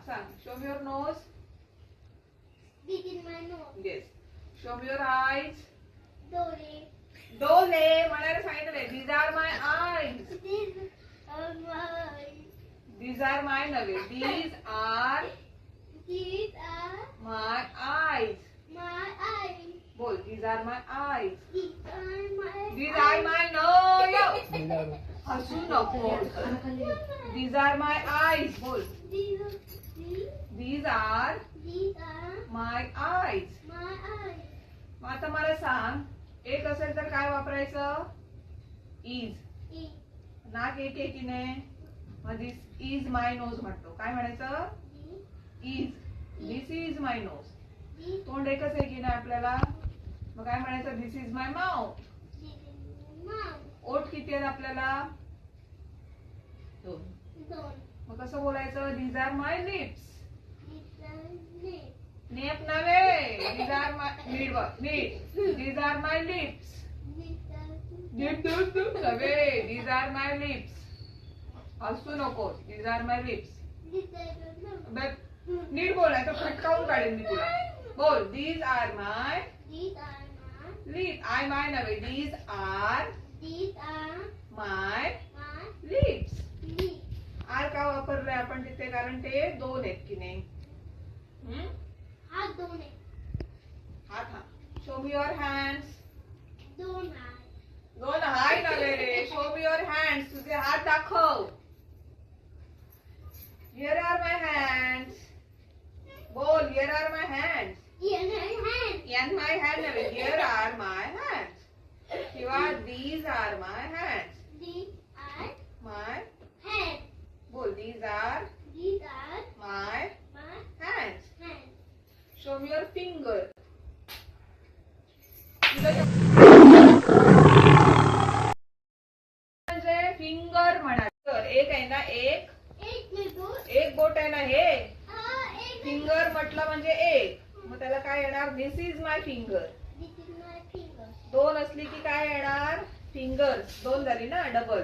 सांग. Show me your nose. This is my nose. Yes. Show me your eyes. Dole. डोळे म्हणायला सांगितलंय. These are my eyes. These These are my. are my नव्हे. These are These are my eyes. my eyes. बोल. These are my eyes. These are my. These are my no. हसू नको. These are my eyes. बोल. These These are are my eyes. my eyes. मग आता मला सांग. एक असेल तर काय वापरायचं? इज. Is नाक एक आहे की नाही? मग दिस इज माय नोज म्हणतो. काय म्हणायचं? Is. This is my knows. this तोंड एकच आहे की नाही आपल्याला? मग काय म्हणायचं? This is my mouth. is mouth. ओठ किती आहेत आपल्याला? दोन. Don't. मग कसं बोलायचं? These are my lips. These are lips. नेप नव्हे. दीज आर माय नीट. These are my lips. These are नव्हे. These are my lips. हसू नको. These are my lips. these are the नीट बोलायचं. फटकावून काढेल मी तुला. बोल. These are my These are my. Lip. I my नव्हे. These are These are my my lips. lips. Are का वापरलंय आपण तिथे? कारण ते दोन आहेत की नाही? हात दोन आहे. हात हा. Show me your hands. दोन हात. दोन हाय नव्हे रे. Show me your hands. तुझे हात दाखव. Here are my hands. बोल. Here are my hands. Here are hands. And my hand नव्हे. Here are my hands. किंवा these are my hands. These are My. hands. बोल. These are These are my my hands. hands. Show me your finger. म्हणजे finger म्हणा. एक आहे ना. एक बोट आहे ना हे. एक फिंगर म्हटलं म्हणजे एक. मग त्याला काय येणार? This is my finger. This is my finger. दोन असली की काय येणार? फिंगर्स. दोन झाली ना. Double.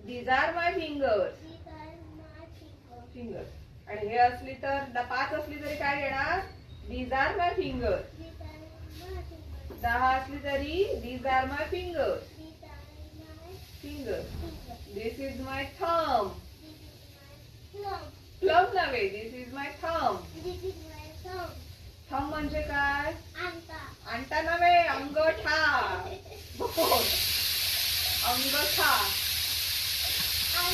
These are my fingers. These are my finger. Fingers. आणि हे असली तर पाच असली तरी काय येणार? These are my fingers. These are my finger. 10 असली तरी these are my fingers. These are my fingers. finger. This is my thumb. This is my thumb. Plum नव्हे. This is my thumb. This is my thumb. Thumb म्हणजे काय? अंगठा. अंगठा नव्हे. अंगठा. बोल. अंगठा.